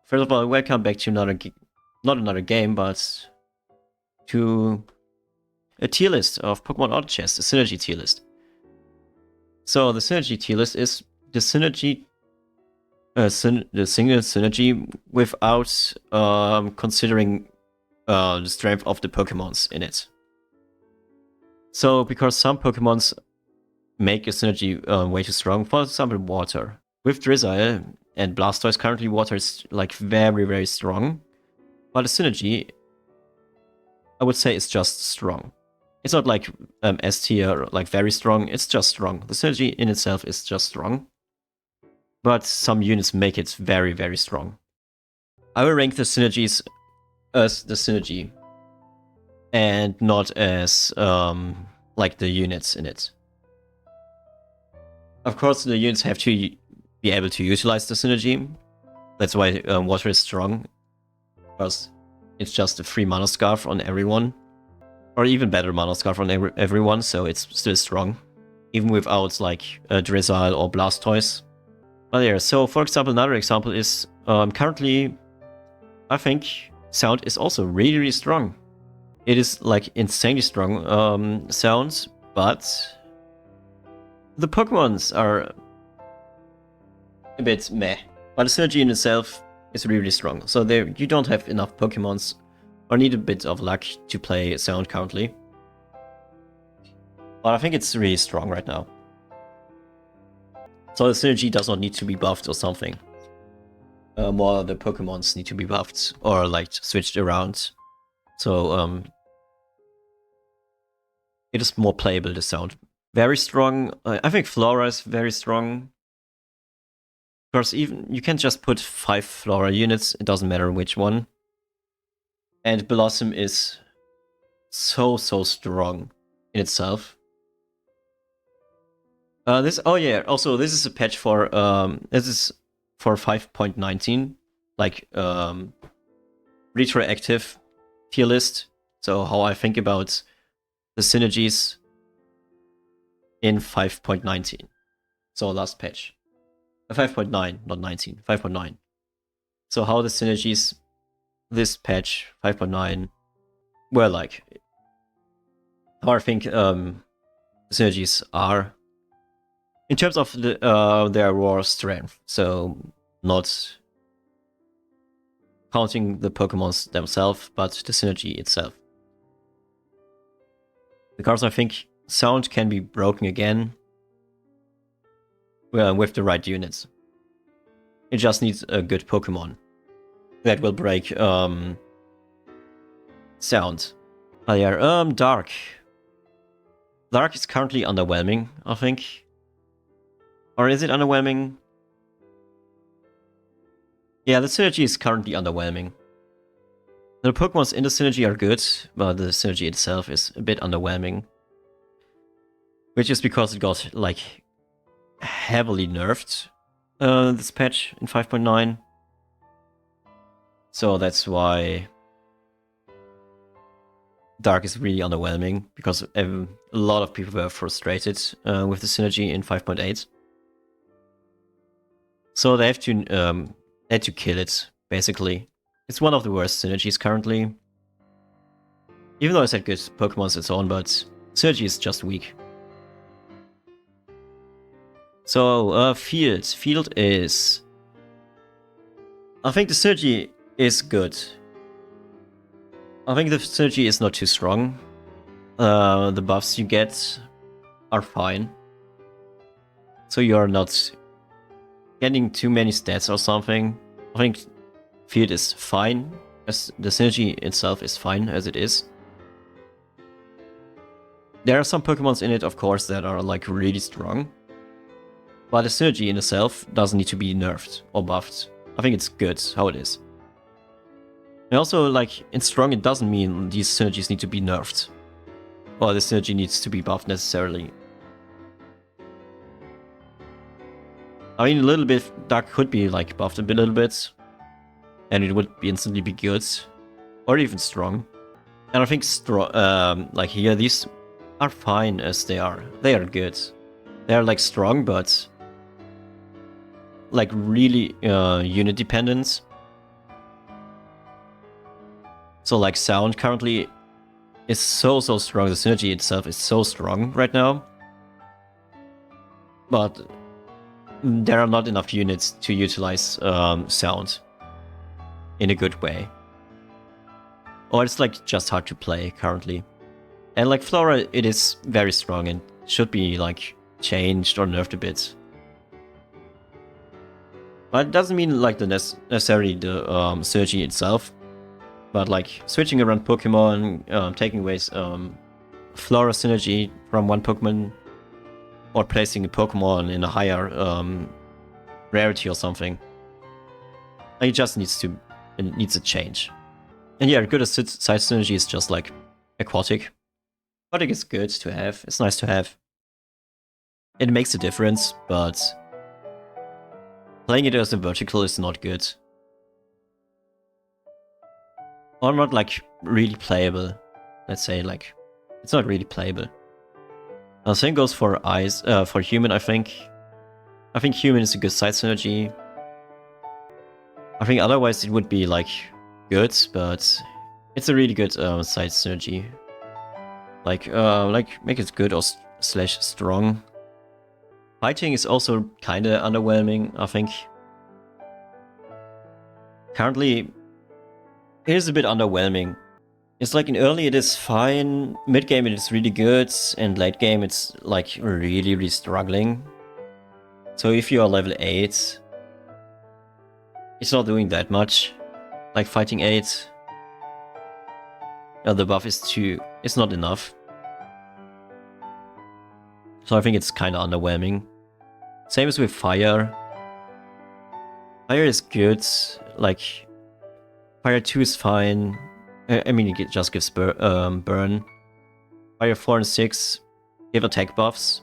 First of all, welcome back to not another game, but to a tier list of Pokemon Auto Chess, a synergy tier list. So the synergy tier list is the synergy, the single synergy without considering the strength of the Pokemons in it. So because some Pokemons make a synergy way too strong, for example, Water. With Drizzile and Blastoise, currently Water is like very, very strong. But the synergy, I would say, is just strong. It's not like S tier, like very strong, it's just strong. The synergy in itself is just strong. But some units make it very, very strong. I will rank the synergies as the synergy and not as like the units in it. Of course, the units have to be able to utilize the synergy. That's why Water is strong, because it's just a free Mana Scarf on everyone. Or even better Mana Scarf on everyone, so it's still strong. Even without like Drizzile or Blastoise. But yeah, so for example, another example is currently, I think Sound is also really, really strong. It is like insanely strong Sound, but the Pokemons are a bit meh. But the synergy in itself is really, really strong. So there, you don't have enough Pokemons or need a bit of luck to play Sound currently. But I think it's really strong right now. So the synergy does not need to be buffed or something. More the Pokemons need to be buffed or like switched around. So it is more playable, the Sound. Very strong. I think Flora is very strong. Because even you can just put 5 Flora units, it doesn't matter which one. And Blossom is so strong in itself. Also this is a patch for this is for 5.19, like retroactive tier list. So how I think about the synergies in 5.19. So last patch. 5.9, not 19, 5.9. So how the synergies this patch 5.9 were like. How I think synergies are in terms of their raw strength. So not counting the Pokemons themselves, but the synergy itself. Because I think Sound can be broken again with the right units. It just needs a good Pokemon that will break Sound. Oh yeah, Dark. Dark is currently underwhelming, I think. Or is it underwhelming? Yeah, the synergy is currently underwhelming. The Pokemons in the synergy are good, but the synergy itself is a bit underwhelming. Which is because it got, like, heavily nerfed this patch in 5.9. So that's why Dark is really underwhelming, because a lot of people were frustrated with the synergy in 5.8. So they have to kill it, basically. It's one of the worst synergies currently. Even though it's had good Pokemons its own, but synergy is just weak. So, Field. Field is... I think the synergy is good. I think the synergy is not too strong. The buffs you get are fine. So you're not getting too many stats or something. I think Field is fine, as the synergy itself is fine as it is. There are some Pokemons in it, of course, that are like really strong. But the synergy in itself doesn't need to be nerfed or buffed. I think it's good how it is. And also, like, in strong, it doesn't mean these synergies need to be nerfed. Or the synergy needs to be buffed necessarily. I mean, a little bit, Dark could be, like, buffed a little bit. And it would instantly be good. Or even strong. And I think, like here, these are fine as they are. They are good. They are, like, strong, but... like, really unit dependent. So like sound currently is so strong. The synergy itself is so strong right now. But there are not enough units to utilize sound in a good way. Or it's like just hard to play currently. And like Flora, it is very strong and should be like changed or nerfed a bit. But it doesn't mean like necessarily the synergy itself. But like switching around Pokemon, taking away Flora synergy from one Pokemon, or placing a Pokemon in a higher rarity or something. It just needs a change. And yeah, good side synergy is just like Aquatic. Aquatic is good to have, it's nice to have. It makes a difference, but playing it as a vertical is not good. Or not like really playable. Let's say like, it's not really playable. Same goes for eyes, for human, I think. I think human is a good side synergy. I think otherwise it would be like good, but it's a really good side synergy. Like make it good or slash strong. Fighting is also kinda underwhelming, I think. Currently, it is a bit underwhelming. It's like in early it is fine, mid game it is really good, and late game it's like really struggling. So if you are level 8, it's not doing that much. Like fighting 8, the buff is 2, it's not enough. So I think it's kinda underwhelming. Same as with fire. Fire is good, like fire 2 is fine. I mean, it just gives burn. Fire 4 and 6 give attack buffs.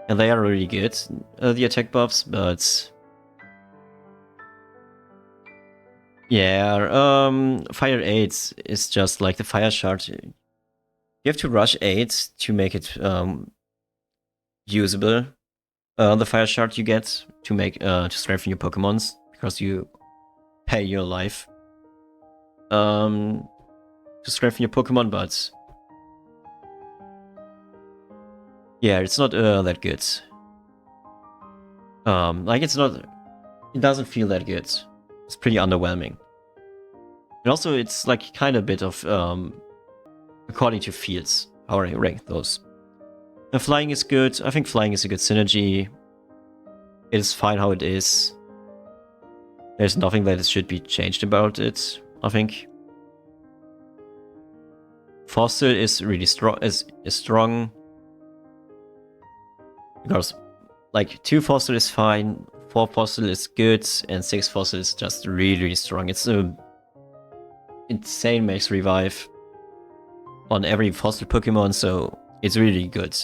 And they are really good, the attack buffs, but... yeah, Fire 8 is just like the Fire Shard. You have to rush 8 to make it usable. The Fire Shard you get to strengthen your Pokemons, because you pay your life to strengthen your Pokemon, but yeah, it's not that good. Like it doesn't feel that good. It's pretty underwhelming. And also it's like kind of a bit of according to fields, how I rank those. And flying is good. I think flying is a good synergy. It is fine how it is. There's nothing that should be changed about it, I think. Fossil is really strong. Is strong because like 2 Fossil is fine, 4 Fossil is good, and 6 Fossil is just really strong. It's a insane max revive on every Fossil Pokemon, so it's really good.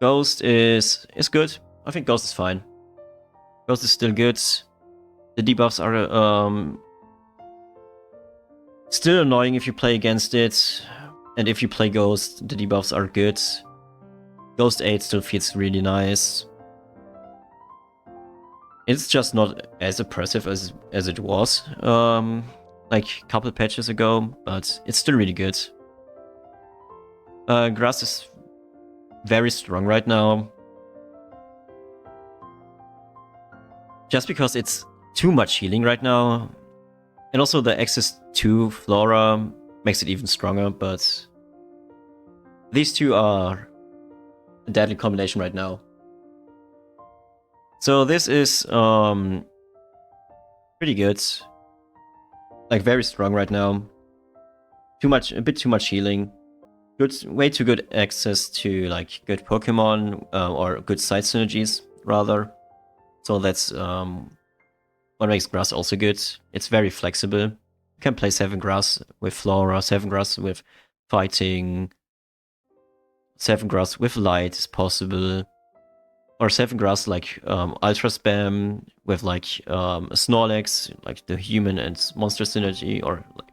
Ghost is good. I think Ghost is fine. Ghost is still good. The debuffs are still annoying if you play against it, and if you play Ghost, the debuffs are good. Ghost 8 still feels really nice. It's just not as impressive as it was, like a couple patches ago, but it's still really good. Grass is very strong right now. Just because it's too much healing right now. And also the access to Flora makes it even stronger, but these two are a deadly combination right now. So this is pretty good. Like very strong right now. A bit too much healing. Way too good access to like good Pokemon or good side synergies rather. So that's what makes Grass also good. It's very flexible. You can play 7 Grass with Flora, 7 Grass with Fighting, 7 Grass with Light is possible. Or 7 Grass like Ultra Spam with like a Snorlax, like the human and monster synergy, or like...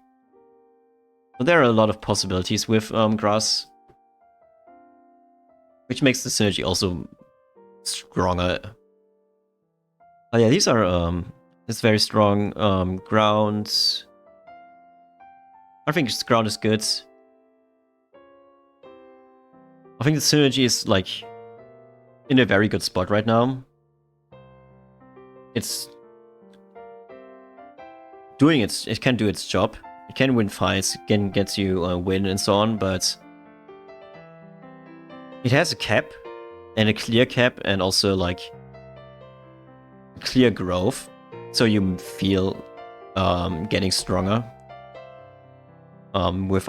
But there are a lot of possibilities with Grass, which makes the synergy also stronger. Oh yeah, these are It's very strong. Ground. I think ground is good. I think the synergy is like in a very good spot right now. It's doing it can do its job. It can win fights, it can get you a win and so on, but it has a cap and a clear cap and also like clear growth, so you feel getting stronger with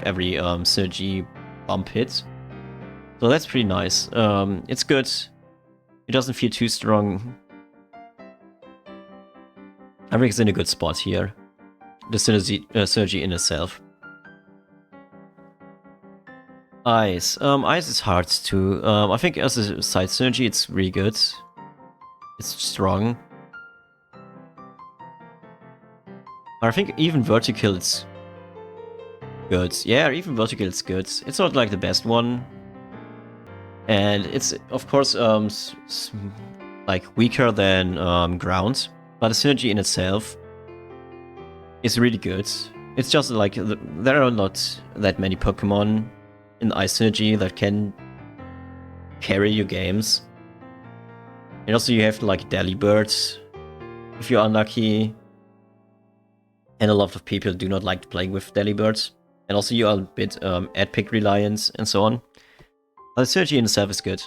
every synergy bump hit. So that's pretty nice. It's good. It doesn't feel too strong. I think it's in a good spot here. The synergy in itself. Ice. Ice is hard to. I think as a side synergy, it's really good. It's strong. I think even vertical is good. Yeah, even vertical is good. It's not like the best one. And it's, of course, like weaker than ground. But the synergy in itself is really good. It's just like there are not that many Pokemon in Ice Synergy that can carry your games. And also you have like Delibirds if you're unlucky. And a lot of people do not like playing with Delibirds. And also you are a bit ad pick reliant and so on. But the synergy in itself is good.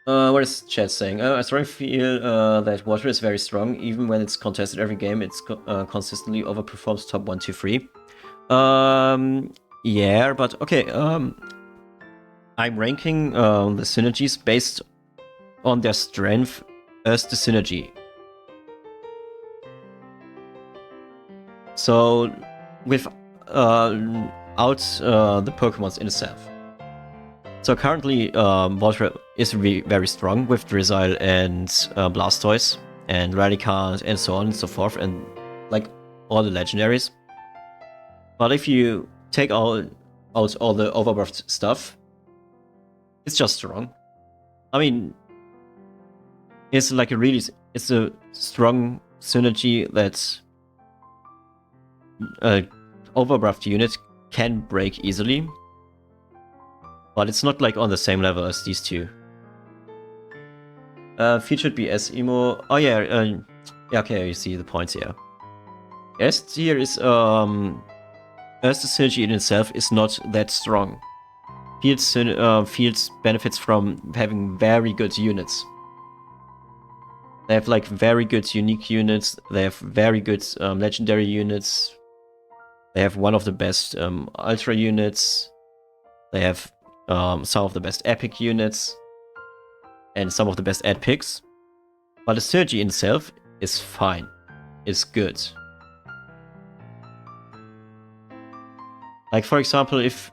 What is chat saying? I strongly feel that water is very strong. Even when it's contested every game, it's consistently overperforms top 1, 2, 3. Yeah, but okay. I'm ranking the synergies based on their strength as the synergy. So, without the Pokemons in itself. So currently, Water is very strong with Drizzile and Blastoise and Raticant and so on and so forth, and like all the legendaries. But if you take out all the overbuffed stuff, it's just strong. I mean, it's like it's a strong synergy that overbuffed unit can break easily. But it's not like on the same level as these two. Featured be S emo. Oh yeah, yeah, okay, you see the points here. S tier is as the synergy in itself is not that strong. Fields benefits from having very good units. They have like very good unique units. They have very good legendary units. They have one of the best ultra units. They have some of the best epic units and some of the best ad picks, but the synergy in itself is fine. It's good. Like for example, if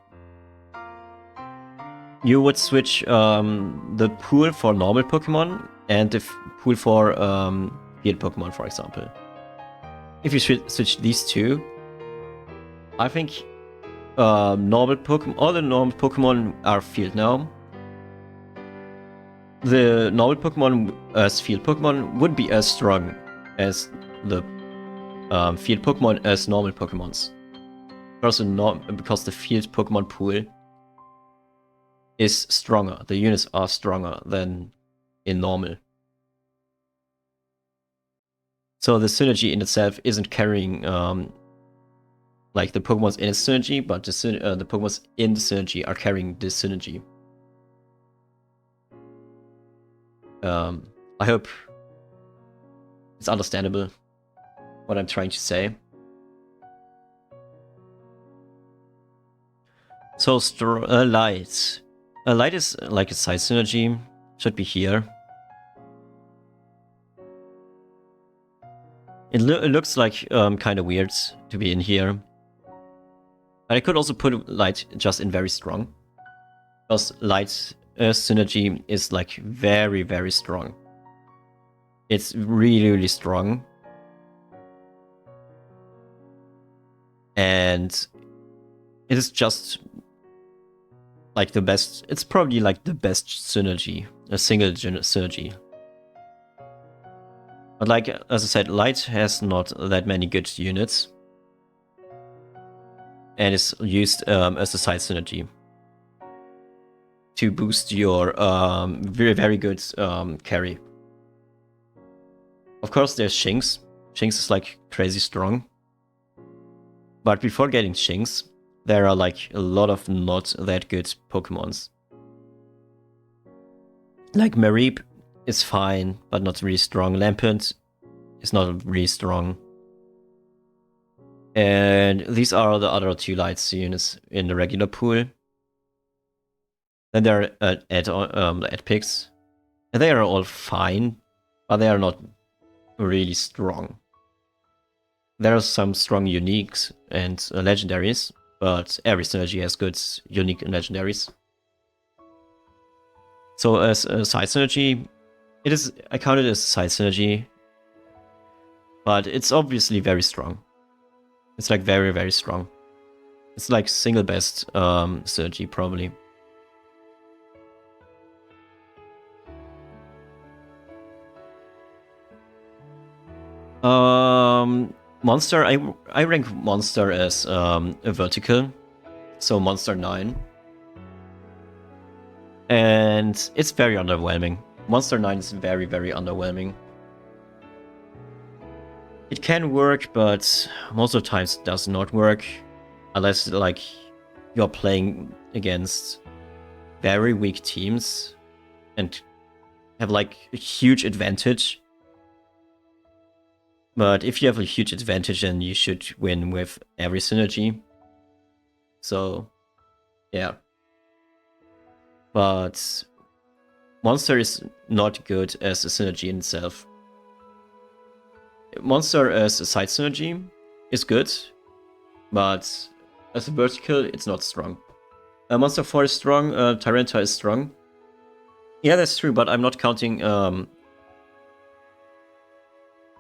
you would switch the pool for normal Pokemon and the pool for field Pokemon, for example. If you switch these two, I think normal Pokemon, all the normal Pokemon are field now. The normal Pokemon as field Pokemon would be as strong as the field Pokemon as normal Pokemons. Because the field Pokemon pool is stronger. The units are stronger than in normal. So the synergy in itself isn't carrying like the Pokemon's in its synergy, but the Pokemon's in the synergy are carrying this synergy. I hope it's understandable what I'm trying to say. So light. Light is like a side synergy. Should be here. It looks like kind of weird to be in here. But I could also put light just in very strong. Because light synergy is like very strong. It's really strong. And it is just like the best. It's probably like the best synergy. A single synergy. But like, as I said, Light has not that many good units. And is used as a side synergy to boost your very, very good carry. Of course, there's Shinx. Shinx is like crazy strong. But before getting Shinx, there are like a lot of not that good Pokemons. Like Mareep is fine, but not really strong. Lampent is not really strong. And these are the other 2 Lights units in the regular pool. Then there are add picks. And they are all fine, but they are not really strong. There are some strong uniques and legendaries, but every synergy has good unique and legendaries. So as a side synergy, I count it as a side synergy, but it's obviously very strong. It's like very, very strong. It's like single best synergy probably. Monster, I rank Monster as a vertical, so Monster 9. And it's very underwhelming. Monster 9 is very, very underwhelming. It can work, but most of the times it does not work. Unless, like, you're playing against very weak teams and have, like, a huge advantage. But if you have a huge advantage, then you should win with every synergy. So, yeah. But Monster is not good as a synergy in itself. Monster as a side synergy is good, but as a vertical, it's not strong. Monster 4 is strong, Tyranta is strong. Yeah, that's true, but I'm not counting...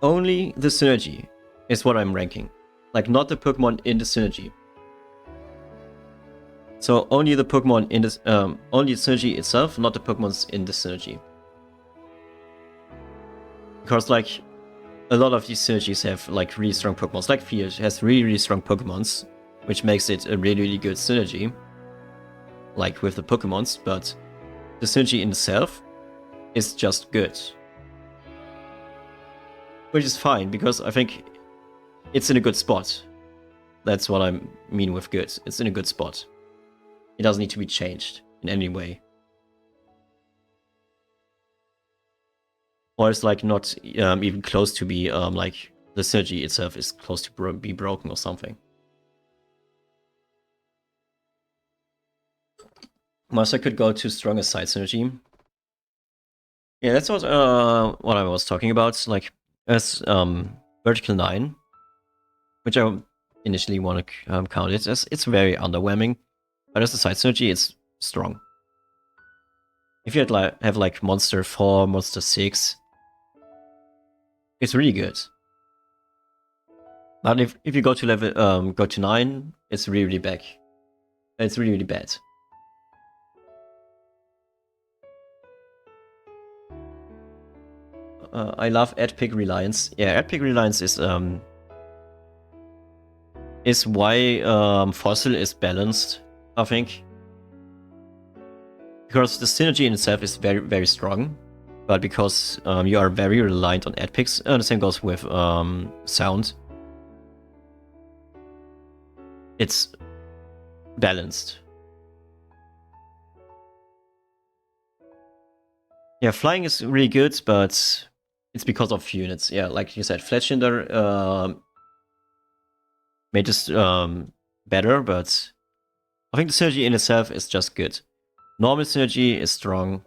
only the synergy is what I'm ranking. Like, not the Pokemon in the synergy. So only the Pokemon in this, only the synergy itself, not the Pokemons in the synergy. Because, like, a lot of these synergies have, like, really strong Pokemons. Like Fear has really, really strong Pokemons, which makes it a really, really good synergy. Like, with the Pokemons, but the synergy in itself is just good. Which is fine, because I think it's in a good spot. That's what I mean with good. It's in a good spot. It doesn't need to be changed in any way. Or it's like not even close to be like the synergy itself is close to be broken or something. Master could go to stronger side synergy. Yeah, that's what I was talking about. Like as vertical 9, which I initially want to count it as, it's very underwhelming. But as a side synergy, it's strong. If you have like Monster 4, Monster 6, it's really good. But if you go to level go to 9, it's really, really bad. It's really, really bad. I love ad pick reliance. Yeah, ad pick reliance is why Fossil is balanced, I think. Because the synergy in itself is very, very strong, but because you are very reliant on ad picks, the same goes with sound. It's balanced. Yeah, flying is really good, but it's because of units. Yeah, like you said, Fletchinder made this better, but I think the synergy in itself is just good. Normal synergy is strong.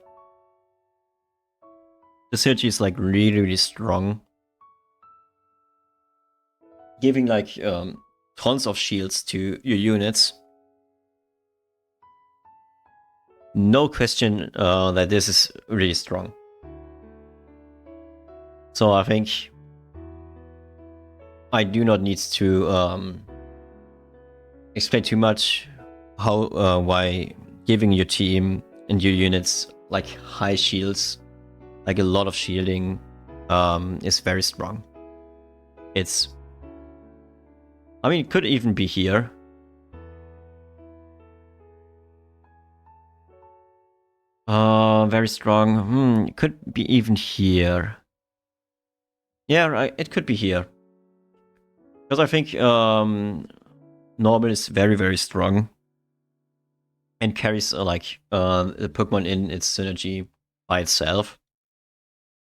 The synergy is like really, really strong. Giving like tons of shields to your units. No question that this is really strong. So I think I do not need to explain too much how why giving your team and your units like high shields, like a lot of shielding, is very strong. It's... I mean, it could even be here. Very strong. It could be even here. Yeah, right, it could be here. Because I think Normal is very, very strong. And carries like the Pokemon in its synergy by itself.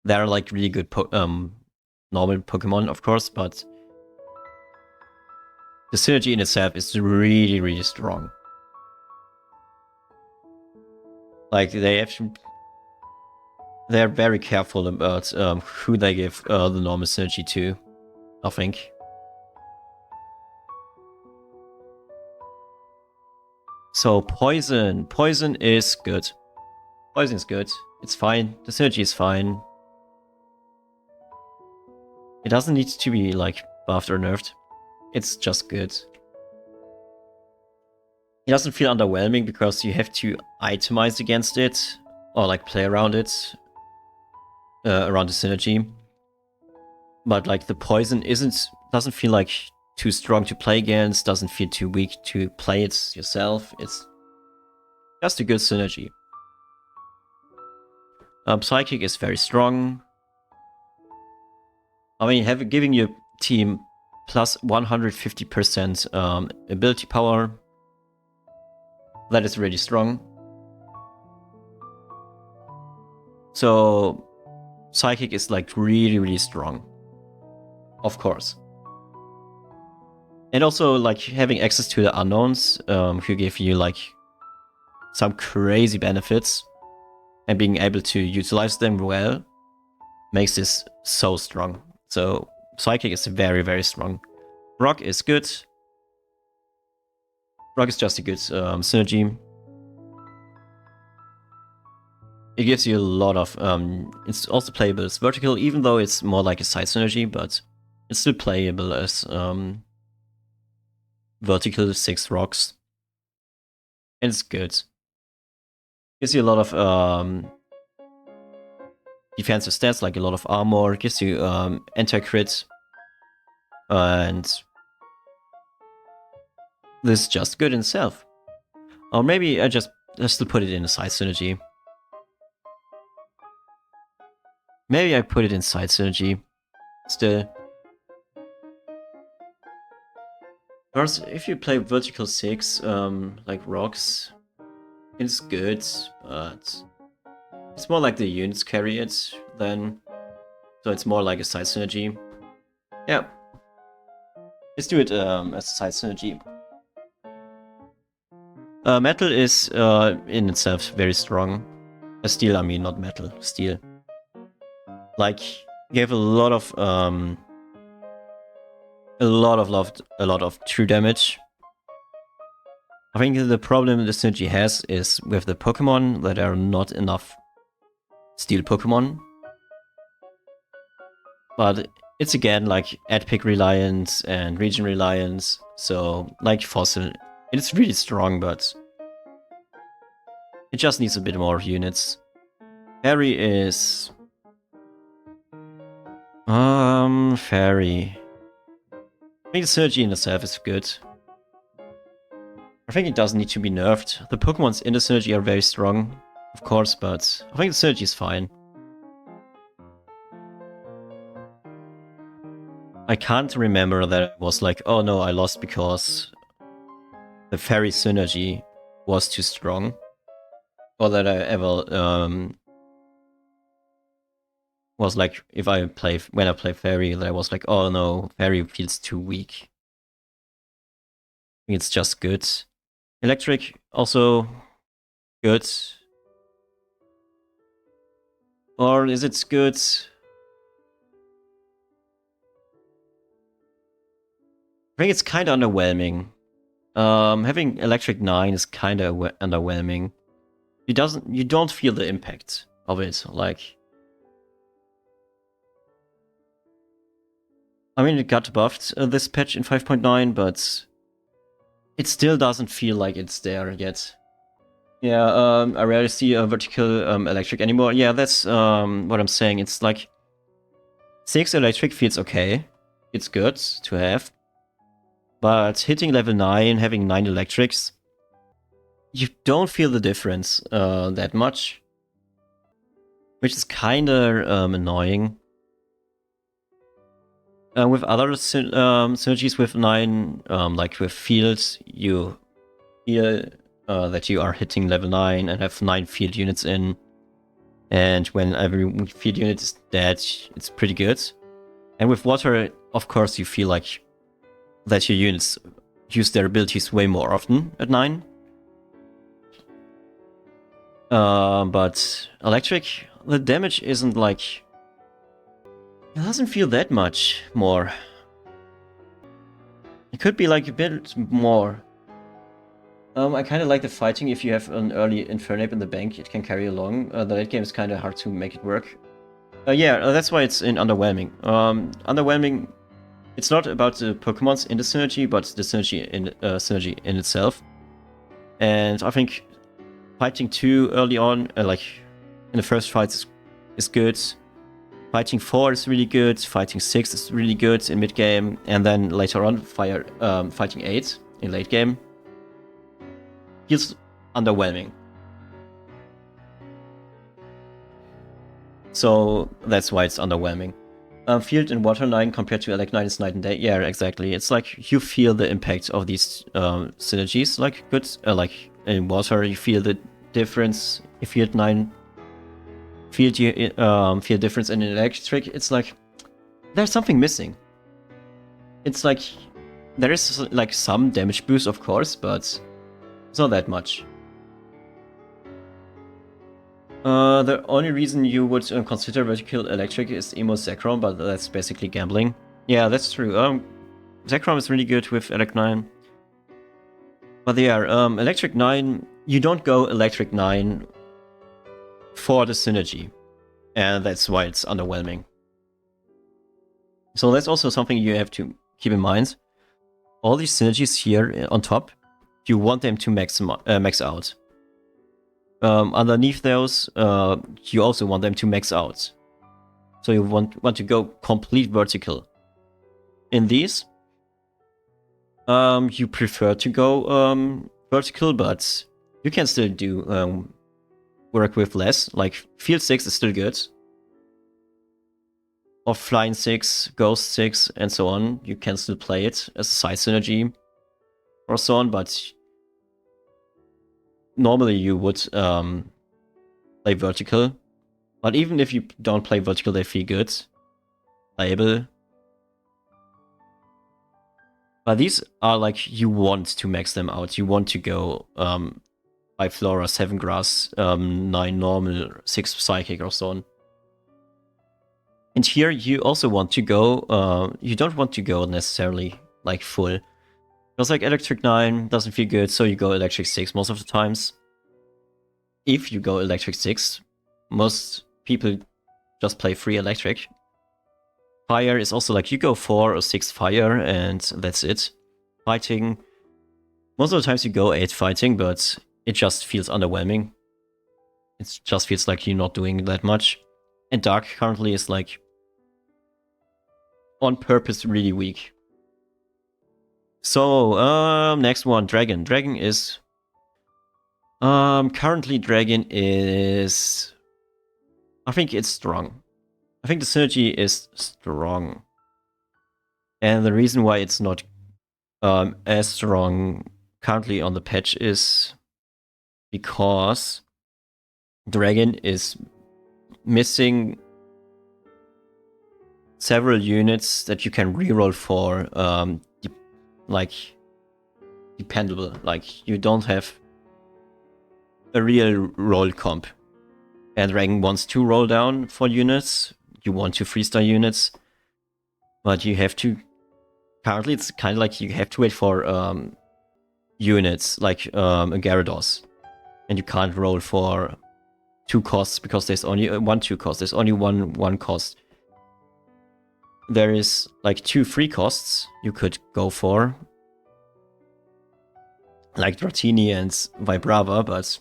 They're like really good normal Pokemon, of course, but the synergy in itself is really, really strong. Like they're very careful about who they give the normal synergy to, I think. So poison is good. Poison is good. It's fine. The synergy is fine. It doesn't need to be like buffed or nerfed. It's just good. It doesn't feel underwhelming because you have to itemize against it or like play around it, around the synergy. But like the poison doesn't feel like too strong to play against, doesn't feel too weak to play it yourself. It's just a good synergy. Psychic is very strong. I mean, giving your team plus 150% ability power, that is really strong. So Psychic is like really, really strong. Of course. And also like having access to the unknowns who give you like some crazy benefits and being able to utilize them well makes this so strong. So Psychic is very, very strong. Rock is good. Rock is just a good synergy. It gives you a lot of... it's also playable as vertical, even though it's more like a side synergy, but it's still playable as vertical 6 rocks. And it's good. Gives you a lot of defensive stats, like a lot of armor. Gives you anti-crit. And this is just good in itself. Or maybe I just still put it in a side synergy. Maybe I put it in side synergy still. Because if you play vertical 6, like rocks, it's good, but it's more like the units carry it then. So it's more like a side synergy. Yeah. Let's do it as a side synergy. Metal is in itself very strong. Steel, I mean, not metal, steel. Like, you have a lot of true damage. I think the problem the synergy has is with the Pokemon that there are not enough steel Pokemon. But it's again like ad pick reliance and region reliance, so like Fossil, it's really strong, but it just needs a bit more units. Fairy is... Fairy... I think the synergy in itself is good. I think it doesn't need to be nerfed. The Pokemons in the synergy are very strong, of course, but I think the synergy is fine. I can't remember that it was like, oh no, I lost because the Fairy synergy was too strong. Or that I ever was like, when I play Fairy, that I was like, oh no, Fairy feels too weak. I think it's just good. Electric, also good. Or is it good? I think it's kind of underwhelming. Having Electric 9 is kind of underwhelming. You don't feel the impact of it, like... I mean, it got buffed this patch in 5.9, but it still doesn't feel like it's there yet. Yeah, I rarely see a vertical electric anymore. Yeah, that's what I'm saying. It's like 6 electric feels okay. It's good to have. But hitting level 9, having 9 electrics, you don't feel the difference that much. Which is kinda annoying. With other synergies with 9, like with fields, you feel that you are hitting level 9 and have 9 field units in. And when every field unit is dead, it's pretty good. And with water, of course, you feel like that your units use their abilities way more often at 9. But electric, the damage isn't like... It doesn't feel that much more. It could be like a bit more. I kind of like the fighting. If you have an early Infernape in the bank, it can carry along. The late game is kind of hard to make it work. Yeah, that's why it's in Underwhelming. Underwhelming, it's not about the Pokemons in the synergy, but the synergy in itself. And I think fighting 2 early on, like in the first fights, is good. Fighting 4 is really good. Fighting 6 is really good in mid game, and then later on, fighting 8 in late game feels underwhelming. So that's why it's underwhelming. Field and Water 9 compared to Elect 9 is night and day. Yeah, exactly. It's like you feel the impact of these synergies. Like good, like in Water, you feel the difference. If Field 9 feel difference, and in Electric, it's like there's something missing. It's like there is like some damage boost, of course, but it's not that much. The only reason you would consider Vertical Electric is Emo Zekrom, but that's basically gambling. Yeah, that's true. Zekrom is really good with Elect 9. But yeah, Electric 9, you don't go Electric 9 for the synergy. And that's why it's underwhelming. So that's also something you have to keep in mind. All these synergies here on top, you want them to max out. Underneath those, you also want them to max out. So you want to go complete vertical. In these, you prefer to go vertical, but you can still do work with less. Like Field 6 is still good. Or Flying 6, Ghost 6, and so on. You can still play it as a side synergy or so on, but normally you would play vertical. But even if you don't play vertical, they feel good. Playable. But these are like, you want to max them out. You want to go 5 Flora, 7 Grass, 9 Normal, 6 Psychic or so on. And here you also want to go, you don't want to go necessarily like full. Because like Electric 9 doesn't feel good, so you go Electric 6 most of the times. If you go Electric 6, most people just play 3 Electric. Fire is also like you go 4 or 6 Fire and that's it. Fighting, most of the times you go 8 Fighting, but it just feels underwhelming. It just feels like you're not doing that much. And Dark currently is like on purpose really weak. So, next one, Dragon. Dragon is... currently Dragon is... I think it's strong. I think the synergy is strong. And the reason why it's not as strong currently on the patch is because Dragon is missing several units that you can reroll for, like, dependable. Like, you don't have a real roll comp. And Dragon wants to roll down for units. You want to 3-star units. But you have to... Currently, it's kind of like you have to wait for units, like a Gyarados. And you can't roll for 2 costs because there's only 1-2 cost. There's only one cost. There is like 2 free costs you could go for, like Dratini and Vibrava, but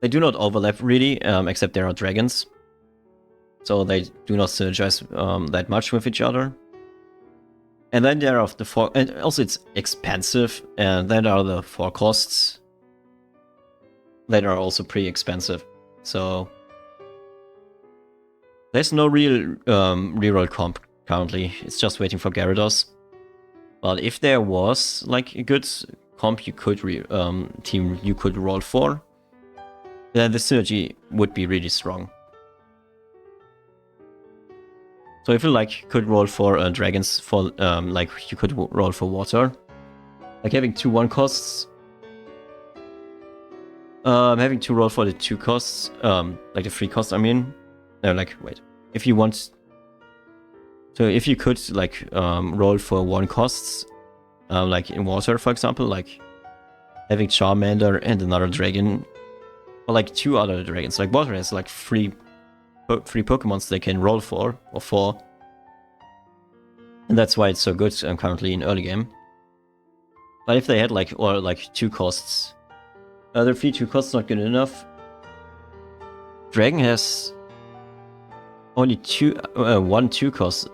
they do not overlap really, except there are dragons. so they do not synergize that much with each other. And then there are the 4, and also it's expensive, and then there are the 4 costs that are also pretty expensive. So there's no real reroll comp currently. It's just waiting for Gyarados. But if there was like a good comp you could team you could roll for, then the synergy would be really strong. So if you like could roll for dragons, for like you could roll for water, like having 2 1 costs, having to roll for the 2 costs, like the 3 costs. I mean, no, like wait, if you want, so if you could like roll for 1 costs, like in water, for example, like having Charmander and another dragon, or like 2 other dragons. Like water has like 3 Pokemons they can roll for, or 4. And that's why it's so good currently in early game. But if they had like, or like 2 costs, the 3 2 costs not good enough. Dragon has only 1 2 cost.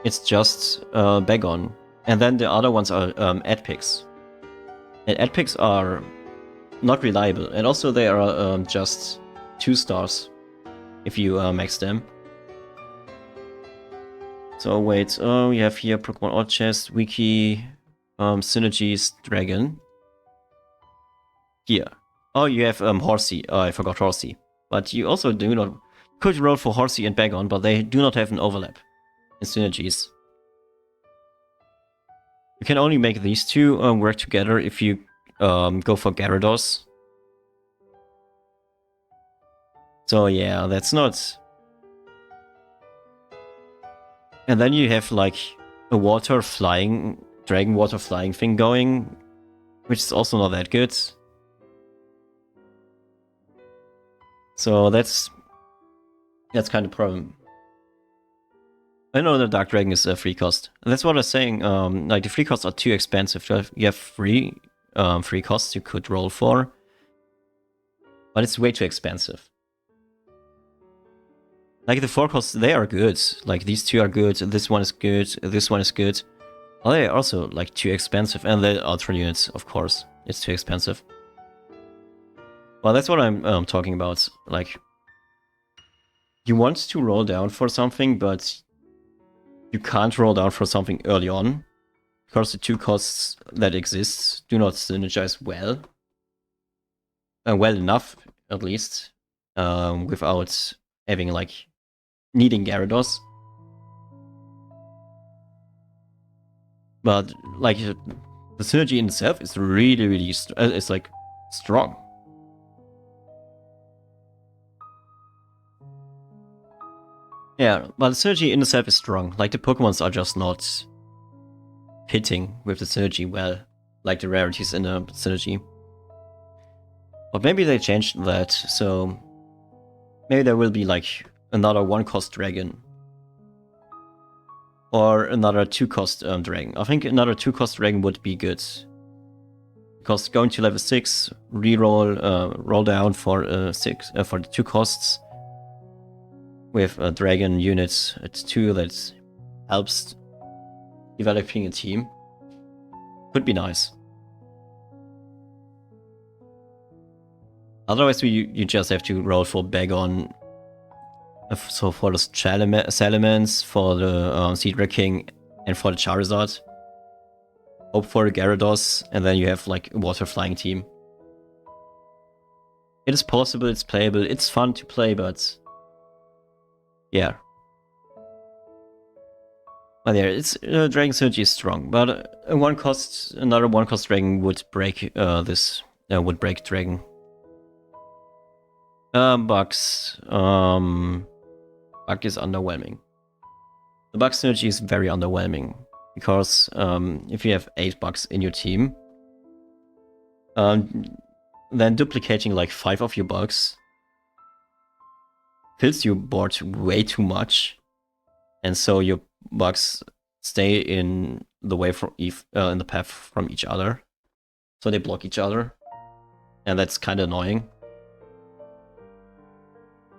It's just Bagon. And then the other ones are ad picks. And ad picks are not reliable. And also they are just 2 stars if you max them. So wait, we have here Pokemon Odd Chest, Wiki, Synergies, Dragon. Here. Oh, you have Horsey. Oh, I forgot Horsey. But you also do not... could roll for Horsey and Bagon, but they do not have an overlap in Synergies. You can only make these 2 work together if you go for Gyarados. So yeah, that's not... And then you have like a water flying, dragon water flying thing going, which is also not that good. So that's kind of a problem. I know the Dark Dragon is a free cost. And that's what I was saying. Like the free costs are too expensive. You have free costs you could roll for, but it's way too expensive. Like the 4 costs, they are good. Like these 2 are good. This one is good. This one is good. Well, they are also like too expensive, and the Ultra units, of course, it's too expensive. Well, that's what I'm talking about. Like, you want to roll down for something, but you can't roll down for something early on, because the 2 costs that exist do not synergize well. Well enough, at least, without having, like, needing Gyarados. But, like, the synergy in itself is really, really, it's, like, strong. Yeah, but the synergy in itself is strong. Like, the Pokemons are just not fitting with the synergy well, like the rarities in the synergy. But maybe they changed that, so maybe there will be, like, another 1-cost dragon. Or another 2-cost dragon. I think another 2-cost dragon would be good. Because going to level 6, reroll, roll down for 6 for the 2 costs. With a dragon unit at 2 that helps developing a team. Could be nice. Otherwise, you just have to roll for Bagon. So for the Salamence, for the Seed King, and for the Charizard. Hope for the Gyarados, and then you have like a water flying team. It is possible, it's playable, it's fun to play, but yeah. But yeah, it's Dragon Synergy is strong, but another 1-cost dragon would break would break Dragon. Bugs. Bug is underwhelming. The bug synergy is very underwhelming because if you have 8 bugs in your team, then duplicating like 5 of your bugs fills your board way too much, and so your bugs stay in the way from in the path from each other, so they block each other, and that's kind of annoying.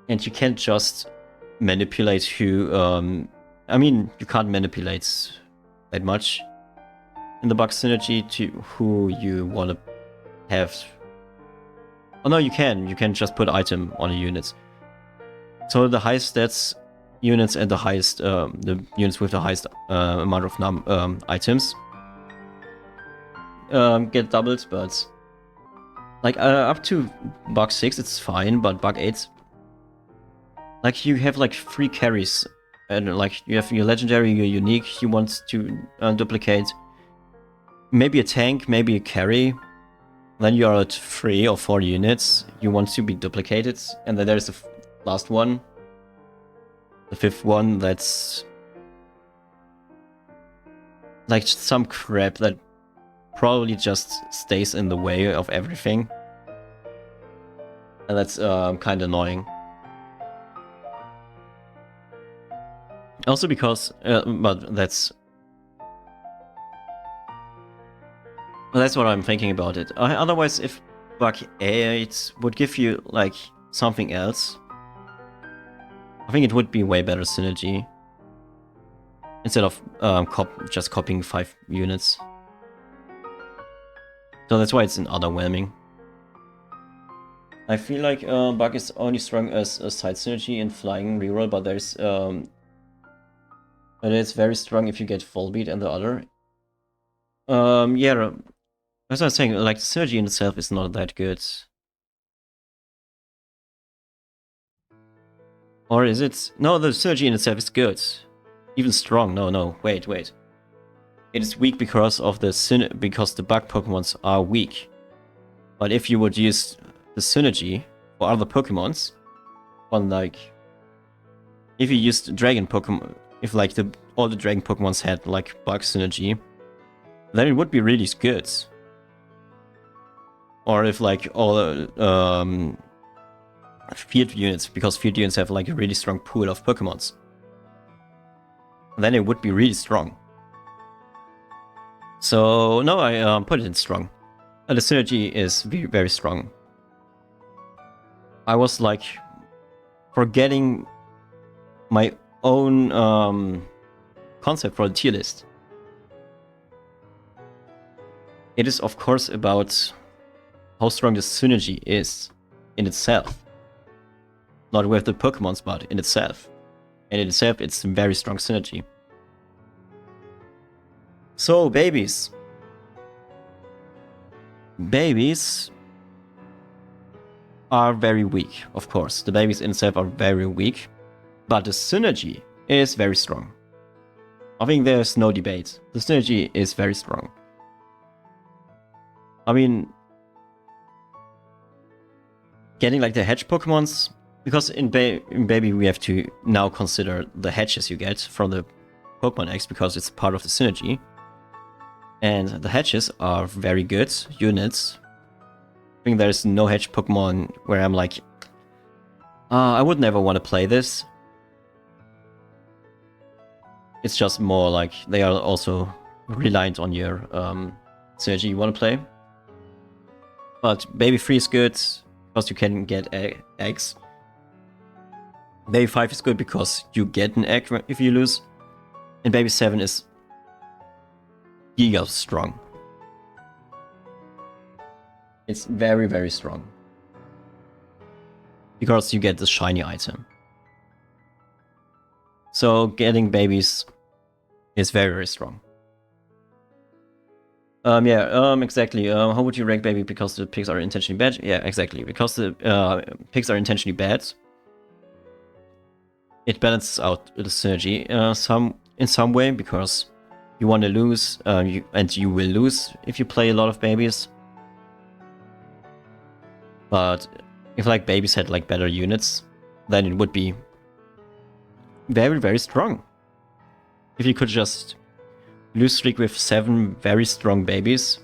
And you can't just manipulate who... I mean, you can't manipulate that much in the bug synergy to who you want to have. Oh no, you can. You can just put item on a unit. So the highest stats units and the highest, the units with the highest amount of items get doubled, but like up to bug 6 it's fine, but bug 8, like you have like 3 carries, and like you have your legendary, your unique, you want to duplicate, maybe a tank, maybe a carry, then you are at 3 or 4 units, you want to be duplicated, and then there's the last one, the 5th one, that's like some crap that probably just stays in the way of everything. And that's kind of annoying. Also because, but that's what I'm thinking about it. Otherwise, if bug 8 would give you like something else, I think it would be way better synergy. Instead of just copying 5 units. So that's why it's underwhelming. I feel like bug is only strong as a side synergy in flying reroll, but there's but it's very strong if you get full beat and the other. Yeah, as I was saying, like the synergy in itself is not that good. Or is it? No, the synergy in itself is good. Even strong. No, wait. It is weak because of because the bug Pokemons are weak. But if you would use the synergy for other Pokemons, on like, if you used Dragon Pokemon, if like all the Dragon Pokemons had like bug synergy, then it would be really good. Or if like all field units, because field units have like a really strong pool of Pokemons, then it would be really strong. So no, I put it in strong. The synergy is very, very strong. I was like forgetting my own concept for the tier list. It is of course about how strong the synergy is in itself. Not with the Pokemons, but in itself. And in itself, it's very strong synergy. So, babies. Babies are very weak, of course. The babies in itself are very weak. But the synergy is very strong. I think there's no debate. The synergy is very strong. I mean, getting like the hedge Pokemons, because in Baby we have to now consider the hedges you get from the Pokemon X because it's part of the synergy. And the hedges are very good units. I think there's no hedge Pokemon where I'm like, I would never want to play this. It's just more like they are also reliant on your synergy you want to play. But Baby 3 is good because you can get eggs. Baby 5 is good because you get an egg if you lose. And Baby 7 is giga strong. It's very, very strong. Because you get the shiny item. So getting babies is very, very strong. Exactly. How would you rank Baby because the picks are intentionally bad? Yeah, exactly. Because the picks are intentionally bad, it balances out the synergy in some way, because you want to lose, and you will lose if you play a lot of babies. But if like babies had like better units, then it would be very, very strong. If you could just lose streak with 7 very strong babies,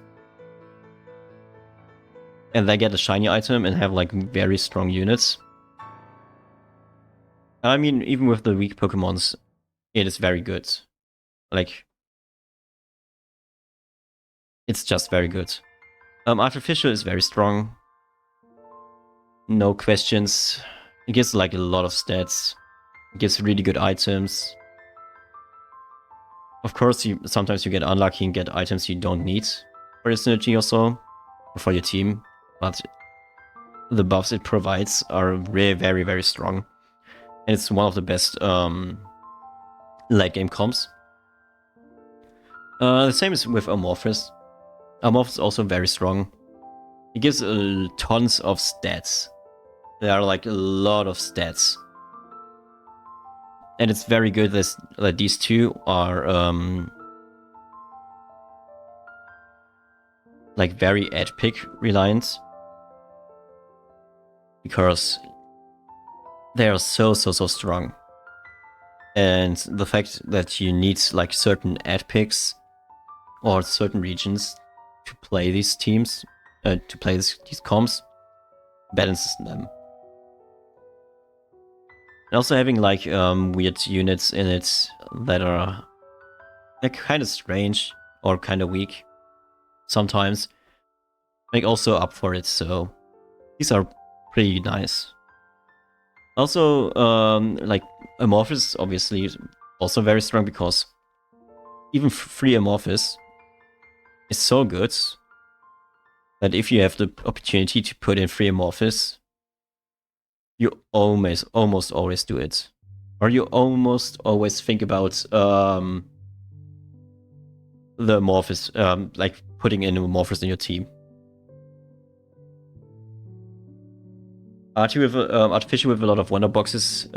and then get a shiny item and have like very strong units. I mean, even with the weak Pokemons, it is very good. Like, it's just very good. Artificial is very strong. No questions. It gives like a lot of stats. It gives really good items. Of course, sometimes you get unlucky and get items you don't need for your synergy or so, or for your team, but the buffs it provides are very, very, very strong. And it's one of the best late game comps. The same is with Amorphous. Amorphous is also very strong. It gives tons of stats. There are like a lot of stats. And it's very good that these two are like very edge pick reliant. Because they are so strong. And the fact that you need like certain ad picks or certain regions to play these teams, to play these comps, balances them. And also having like weird units in it that are like kind of strange or kind of weak sometimes make also up for it. So these are pretty nice. Also, like Amorphous obviously is also very strong because even free Amorphous is so good that if you have the opportunity to put in free Amorphous, you almost always do it. Or you almost always think about the Amorphous, like putting in Amorphous in your team. Artificial with a lot of wonder boxes.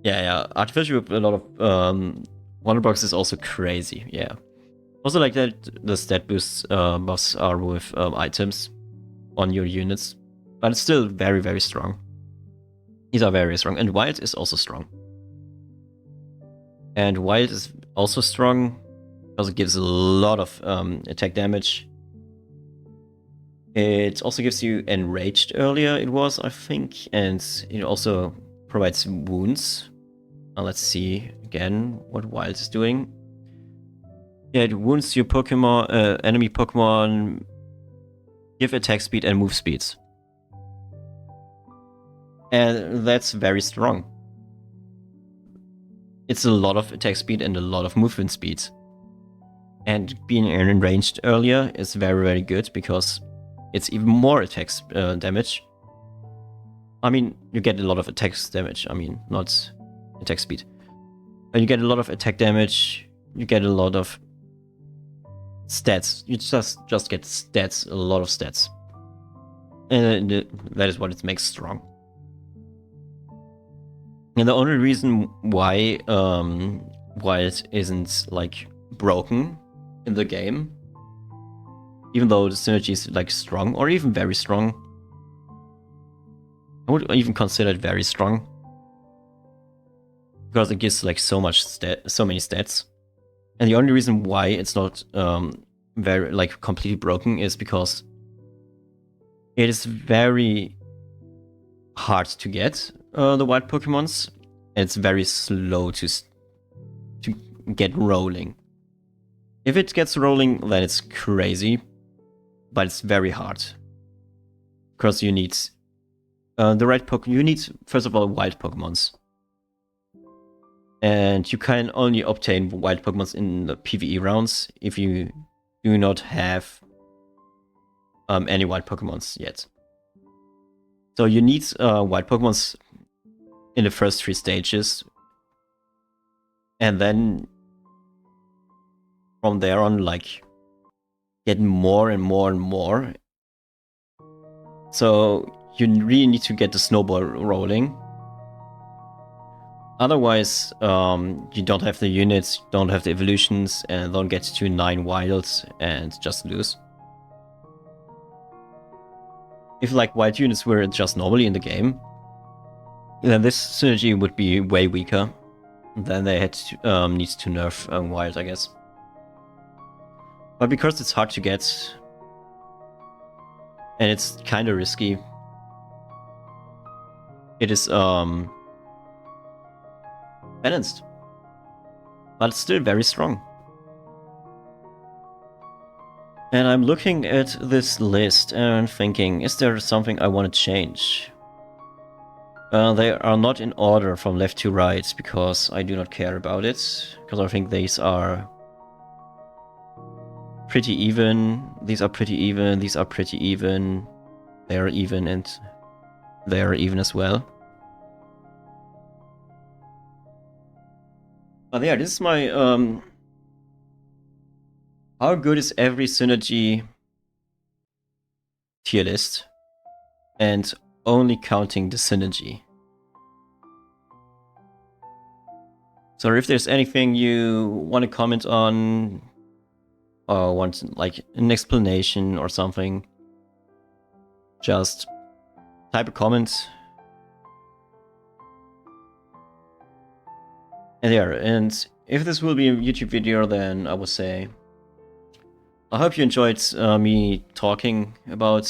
Yeah. Artificial with a lot of wonder boxes is also crazy. Yeah. Also like that, the stat boosts buffs are with items on your units, but it's still very, very strong. These are very strong, and Wild is also strong. And Wild is also strong because it gives a lot of attack damage. It also gives you Enraged earlier, it was, I think, and it also provides wounds. Now let's see again what Wild is doing. Yeah, it wounds your Pokemon, enemy Pokemon, give attack speed and move speeds. And that's very strong. It's a lot of attack speed and a lot of movement speed. And being enraged earlier is very, very good because it's even more attack damage. I mean, you get a lot of attack damage. I mean, not attack speed. You get a lot of attack damage. You get a lot of stats. You just get stats, a lot of stats. And that is what it makes strong. And the only reason why it isn't like broken in the game, even though the synergy is like strong or even very strong, I would even consider it very strong because it gives like so many stats. And the only reason why it's not very like completely broken is because it is very hard to get the wild Pokemons, and it's very slow to get rolling. If it gets rolling, then it's crazy, but it's very hard because you need the right Pokemon. You need first of all wild Pokemons, and you can only obtain wild Pokemons in the PvE rounds if you do not have any wild Pokemons yet. So you need wild Pokemons in the first 3 stages, and then from there on, like, get more and more and more. So you really need to get the snowball rolling. Otherwise, you don't have the units, don't have the evolutions, and don't get to 9 wilds and just lose. If like wild units were just normally in the game, then this synergy would be way weaker. Then they had to, need to nerf wild, I guess. But because it's hard to get, and it's kind of risky, it is balanced, but it's still very strong. And I'm looking at this list and I'm thinking, is there something I want to change? They are not in order from left to right because I do not care about it. Because I think these are pretty even. These are pretty even. These are pretty even. They are even and they are even as well. But yeah, this is my how good is every synergy tier list? And only counting the synergy. So if there's anything you want to comment on, or want like an explanation or something, just type a comment. And there, and if this will be a YouTube video, then I would say I hope you enjoyed me talking about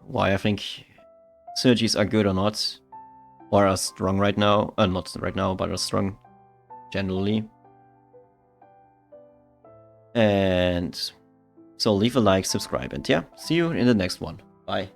why I think synergies are good or not, or are strong right now. Not right now, but are strong generally. And so leave a like, subscribe, and yeah, see you in the next one. Bye.